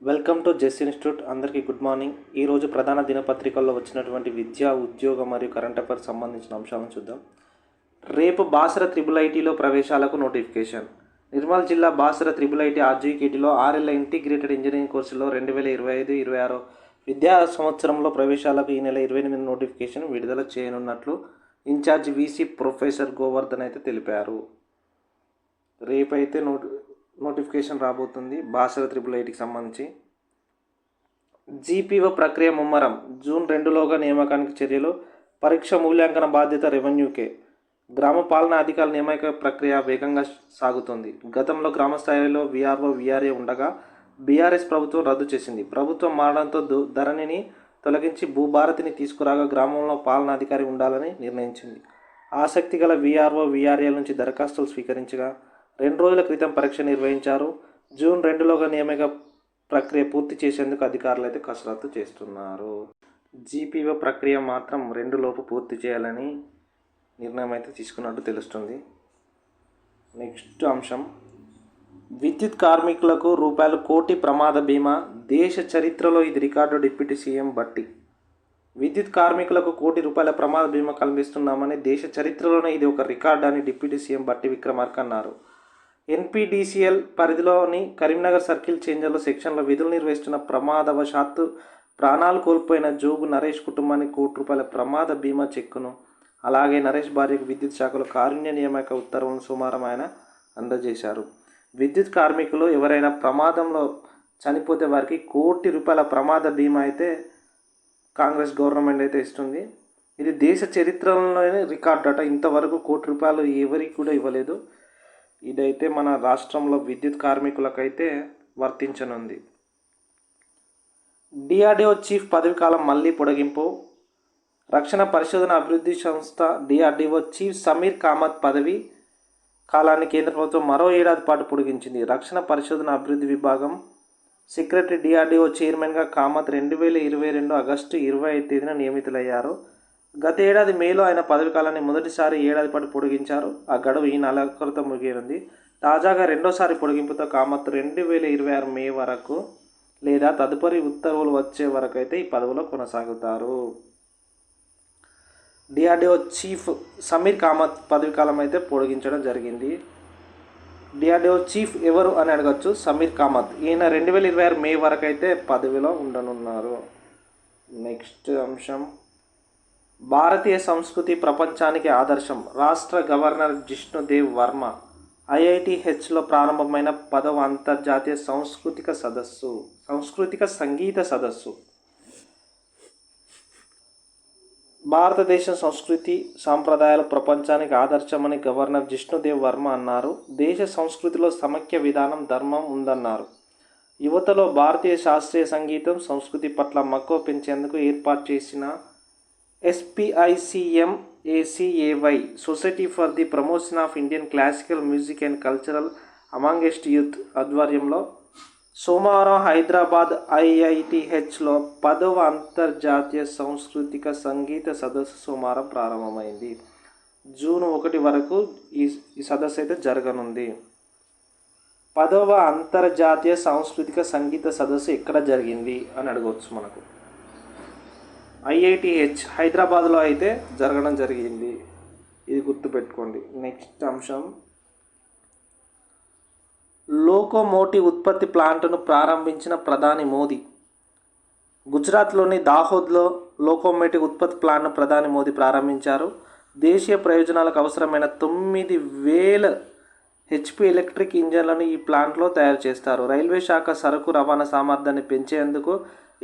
Welcome to జెస్ institute. అందరికీ good morning. ఈరోజు ప్రధాన దినపత్రికల్లో వచ్చినటువంటి విద్య, ఉద్యోగ మరియు కరెంట్ అఫైర్స్ సంబంధించిన అంశాలను చూద్దాం. రేపు బాసర త్రిబుల్ ఐటీలో ప్రవేశాలకు నోటిఫికేషన్. నిర్మల్ జిల్లా బాసర త్రిబుల్ ఐటీ ఆర్జీకేటీలో ఆర్ఎల్ ఇంటిగ్రేటెడ్ ఇంజనీరింగ్ కోర్సులో 2025-26 విద్యా సంవత్సరంలో ప్రవేశాలకు ఈ నెల 28 నోటిఫికేషన్ విడుదల చేయనున్నట్లు ఇన్ఛార్జ్ వీసీ ప్రొఫెసర్ గోవర్ధన్ అయితే తెలిపారు. రేపైతే నోటిఫికేషన్ రాబోతుంది బాసర త్రిబుల్ ఐటీకి సంబంధించి. జీపీఓ ప్రక్రియ ముమ్మరం. జూన్ 2లోగా నియామకానికి చర్యలు. పరీక్ష మూల్యాంకన బాధ్యత రెవెన్యూకే. గ్రామ పాలనా అధికారుల నియామక ప్రక్రియ వేగంగా సాగుతుంది. గతంలో గ్రామ స్థాయిలో వీఆర్ఓ వీఆర్ఏ ఉండగా బీఆర్ఎస్ ప్రభుత్వం రద్దు చేసింది. ప్రభుత్వం మారడంతో ధరణిని తొలగించి భూభారతిని తీసుకురాగా గ్రామంలో పాలనాధికారి ఉండాలని నిర్ణయించింది. ఆసక్తి గల వీఆర్ఓ వీఆర్ఏల నుంచి దరఖాస్తులు స్వీకరించగా 2 రోజుల క్రితం పరీక్ష నిర్వహించారు. జూన్ 2లోగా నియామక ప్రక్రియ పూర్తి చేసేందుకు అధికారులు అయితే కసరత్తు చేస్తున్నారు. జీపీఓ ప్రక్రియ మాత్రం 2 లోపు పూర్తి చేయాలని నిర్ణయం అయితే తీసుకున్నట్టు తెలుస్తుంది. నెక్స్ట్ అంశం, విద్యుత్ కార్మికులకు రూపాయలు 1 కోటి ప్రమాద బీమా. దేశ చరిత్రలో ఇది రికార్డు. Deputy CM Bhatti. విద్యుత్ కార్మికులకు 1 కోటి రూపాయల ప్రమాద బీమా కల్పిస్తున్నామని దేశ చరిత్రలోనే ఇది ఒక రికార్డు అని డిప్యూటీ సీఎం భట్టి విక్రమార్క అన్నారు. ఎన్పీడీసీఎల్ పరిధిలోని కరీంనగర్ సర్కిల్ చేంజర్లో సెక్షన్లో విధులు నిర్వహిస్తున్న ప్రమాదవశాత్తు ప్రాణాలు కోల్పోయిన జోగు నరేష్ కుటుంబానికి 1 కోటి రూపాయల ప్రమాద బీమా చెక్కును, అలాగే నరేష్ భార్యకు విద్యుత్ శాఖలో కారుణ్య నియామక ఉత్తర్వులను సోమవారం ఆయన అందజేశారు. విద్యుత్ కార్మికులు ఎవరైనా ప్రమాదంలో చనిపోతే వారికి 1 కోటి రూపాయల ప్రమాద బీమా అయితే కాంగ్రెస్ గవర్నమెంట్ అయితే ఇస్తుంది. ఇది దేశ చరిత్రలోనే రికార్డు అట. ఇంతవరకు 1 కోటి రూపాయలు ఎవరికి కూడా ఇవ్వలేదు. ఇదైతే మన రాష్ట్రంలో విద్యుత్ కార్మికులకైతే వర్తించనుంది. డిఆర్డీఓ చీఫ్ పదవి కాలం మళ్లీ పొడిగింపు. రక్షణ పరిశోధన అభివృద్ధి సంస్థ డిఆర్డీఓ చీఫ్ సమీర్ కామత్ పదవి కాలాన్ని కేంద్ర ప్రభుత్వం మరో ఏడాది పాటు పొడిగించింది. రక్షణ పరిశోధన అభివృద్ధి విభాగం సెక్రటరీ డిఆర్డీఓ చైర్మన్గా కామత్ 2022 ఆగస్టు 25 తేదీన నియమితులయ్యారు. గత ఏడాది మేలో ఆయన పదవి కాలాన్ని మొదటిసారి ఏడాది పాటు పొడిగించారు. ఆ గడువు ఈ నెలాఖరుతో ముగియనుంది. తాజాగా రెండోసారి పొడిగింపుతో కామత్ 2026 మే వరకు లేదా తదుపరి ఉత్తర్వులు వచ్చే వరకు అయితే ఈ పదవిలో కొనసాగుతారు. డిఆర్డీఓ చీఫ్ సమీర్ కామత్ పదవి కాలం అయితే పొడిగించడం జరిగింది. డిఆర్డీఓ చీఫ్ ఎవరు అని అడగచ్చు. సమీర్ కామత్. ఈయన 2026 మే వరకు అయితే పదవిలో ఉండనున్నారు. నెక్స్ట్ అంశం, భారతీయ సంస్కృతి ప్రపంచానికి ఆదర్శం. రాష్ట్ర గవర్నర్ జిష్ణుదేవ్ వర్మ. ఐఐటిహెచ్లో ప్రారంభమైన 10వ అంతర్జాతీయ సాంస్కృతిక సంగీత సదస్సు. భారతదేశ సంస్కృతి సాంప్రదాయాలు ప్రపంచానికి ఆదర్శమని గవర్నర్ జిష్ణుదేవ్ వర్మ అన్నారు. దేశ సంస్కృతిలో సమైక్య విధానం, ధర్మం ఉందన్నారు. యువతలో భారతీయ శాస్త్రీయ సంగీతం, సంస్కృతి పట్ల మక్కువ పెంచేందుకు ఏర్పాటు చేసిన SPICMACAY society for the promotion of Indian classical music and cultural amongst youth ఆధ్వర్యంలో సోమవారం హైదరాబాద్ ఐఐటిహెచ్లో 10వ అంతర్జాతీయ సాంస్కృతిక సంగీత సదస్సు సోమవారం ప్రారంభమైంది. జూన్ 1 వరకు ఈ సదస్సు అయితే జరగనుంది. 10వ అంతర్జాతీయ సాంస్కృతిక సంగీత సదస్సు ఎక్కడ జరిగింది అని అడగవచ్చు మనకు. ఐఐటిహెచ్ హైదరాబాద్లో అయితే జరగడం జరిగింది. ఇది గుర్తుపెట్టుకోండి. నెక్స్ట్ అంశం, లోకోమోటివ్ ఉత్పత్తి ప్లాంట్ను ప్రారంభించిన ప్రధాని మోదీ. గుజరాత్లోని దాహోద్లో లోకోమోటివ్ ఉత్పత్తి ప్లాంట్ను ప్రధాని మోదీ ప్రారంభించారు. దేశీయ ప్రయోజనాలకు అవసరమైన 9,000 HP ఎలక్ట్రిక్ ఇంజన్లను ఈ ప్లాంట్లో తయారు చేస్తారు. రైల్వే శాఖ సరుకు రవాణా సామర్థ్యాన్ని పెంచేందుకు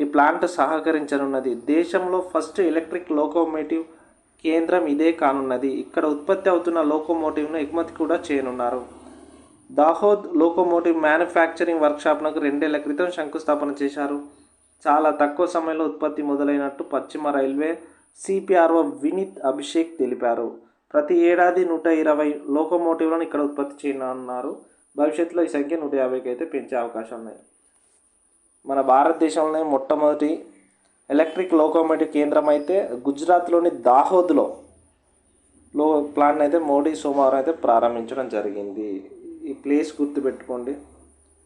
ఈ ప్లాంట్ సహకరించనున్నది. దేశంలో ఫస్ట్ ఎలక్ట్రిక్ లోకోమోటివ్ కేంద్రం ఇదే కానున్నది. ఇక్కడ ఉత్పత్తి అవుతున్న లోకోమోటివ్ను ఎగుమతి కూడా చేయనున్నారు. దాహోద్ లోకోమోటివ్ మ్యానుఫ్యాక్చరింగ్ వర్క్షాప్నకు 2 ఏళ్ల క్రితం శంకుస్థాపన చేశారు. చాలా తక్కువ సమయంలో ఉత్పత్తి మొదలైనట్టు పశ్చిమ రైల్వే సిపిఆర్ఓ వినీత్ అభిషేక్ తెలిపారు. ప్రతి ఏడాది 120 లోకోమోటివ్లను ఇక్కడ ఉత్పత్తి చేయనున్నారు. భవిష్యత్తులో ఈ సంఖ్య 150కి అయితే పెంచే అవకాశం ఉన్నాయి. మన భారతదేశంలోనే మొట్టమొదటి ఎలక్ట్రిక్ లోకోమోటివ్ కేంద్రం అయితే గుజరాత్లోని దాహోద్లో ప్లాన్ అయితే మోడీ సోమవారం అయితే ప్రారంభించడం జరిగింది. ఈ ప్లేస్ గుర్తుపెట్టుకోండి.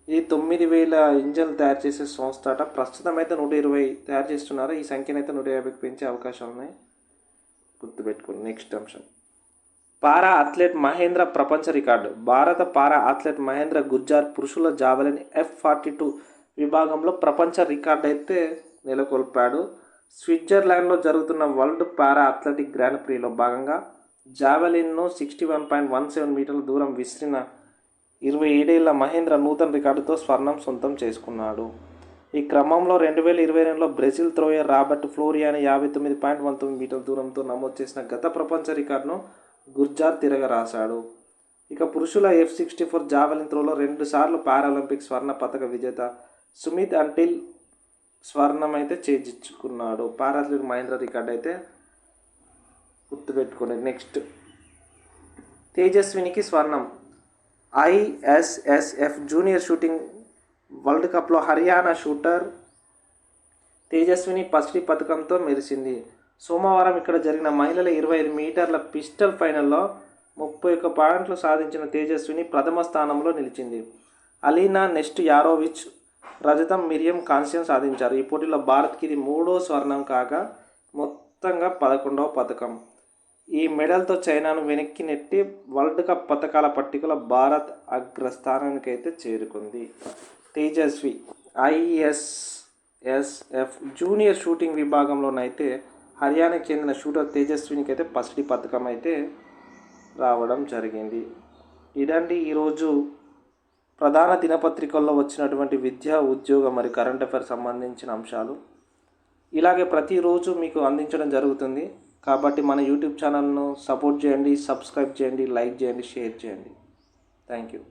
ఇది 9,000 ఇంజన్లు తయారు చేసే సంస్థ అట. ప్రస్తుతం అయితే 120 తయారు చేస్తున్నారు. ఈ సంఖ్యను అయితే 150కి పెంచే అవకాశాలు ఉన్నాయి, గుర్తుపెట్టుకోండి. నెక్స్ట్ అంశం, పారా అథ్లెట్ మహేంద్ర ప్రపంచ రికార్డు. భారత పారా అథ్లెట్ మహేంద్ర గుర్జార్ పురుషుల జావెలిన్ F42 విభాగంలో ప్రపంచ రికార్డు అయితే నెలకొల్పాడు. స్విట్జర్లాండ్లో జరుగుతున్న వరల్డ్ పారా అథ్లెటిక్ గ్రాండ్ ప్రీలో భాగంగా జావెలిన్ను 61.17 మీటర్ల దూరం విసిరిన 27 ఏళ్ల మహేంద్ర నూతన రికార్డుతో స్వర్ణం సొంతం చేసుకున్నాడు. ఈ క్రమంలో 2022లో బ్రెజిల్ త్రోయర్ రాబర్ట్ ఫ్లోరియాని 59.19 మీటర్ల దూరంతో నమోదు చేసిన గత ప్రపంచ రికార్డును గుర్జార్ తిరగరాశాడు. ఇక పురుషుల F64 జావెలిన్ త్రోలో 2 సార్లు పారాలింపిక్ స్వర్ణ పతక విజేత సుమిత్ అంటిల్ స్వర్ణం అయితే చేజిచ్చుకున్నాడు. పారాథ్లెట్ మహేంద్ర రికార్డు అయితే గుర్తుపెట్టుకోండి. నెక్స్ట్, తేజస్వినికి స్వర్ణం. ISSF జూనియర్ షూటింగ్ వరల్డ్ కప్లో హర్యానా షూటర్ తేజస్విని పసిడి పథకంతో మెరిసింది. సోమవారం ఇక్కడ జరిగిన మహిళల 25 మీటర్ల పిస్టల్ ఫైనల్లో 31 పాయింట్లు సాధించిన తేజస్విని ప్రథమ స్థానంలో నిలిచింది. అలీనా నెస్ట్యారోవిచ్ రజతం, మిరియం కాంస్యం సాధించారు. ఈ పోటీలో భారత్కి ఇది 3వ స్వర్ణం కాగా మొత్తంగా 11వ పథకం. ఈ మెడల్తో చైనాను వెనక్కి నెట్టి వరల్డ్ కప్ పథకాల పట్టికలో భారత్ అగ్రస్థానానికి అయితే చేరుకుంది. తేజస్వి ISSF జూనియర్ షూటింగ్ విభాగంలోనైతే హర్యానాకి చెందిన షూటర్ తేజస్వినికి అయితే పసిడి పథకం అయితే రావడం జరిగింది. ఇదండి ఈరోజు ప్రధాన దినపత్రికల్లో వచ్చినటువంటి విద్యా, ఉద్యోగ మరియు కరెంట్ అఫైర్స్ సంబంధించిన అంశాలు. ఇలాగే ప్రతిరోజు మీకు అందించడం జరుగుతుంది. కాబట్టి మన యూట్యూబ్ ఛానల్ను సపోర్ట్ చేయండి, సబ్స్క్రైబ్ చేయండి, లైక్ చేయండి, షేర్ చేయండి. Thank you.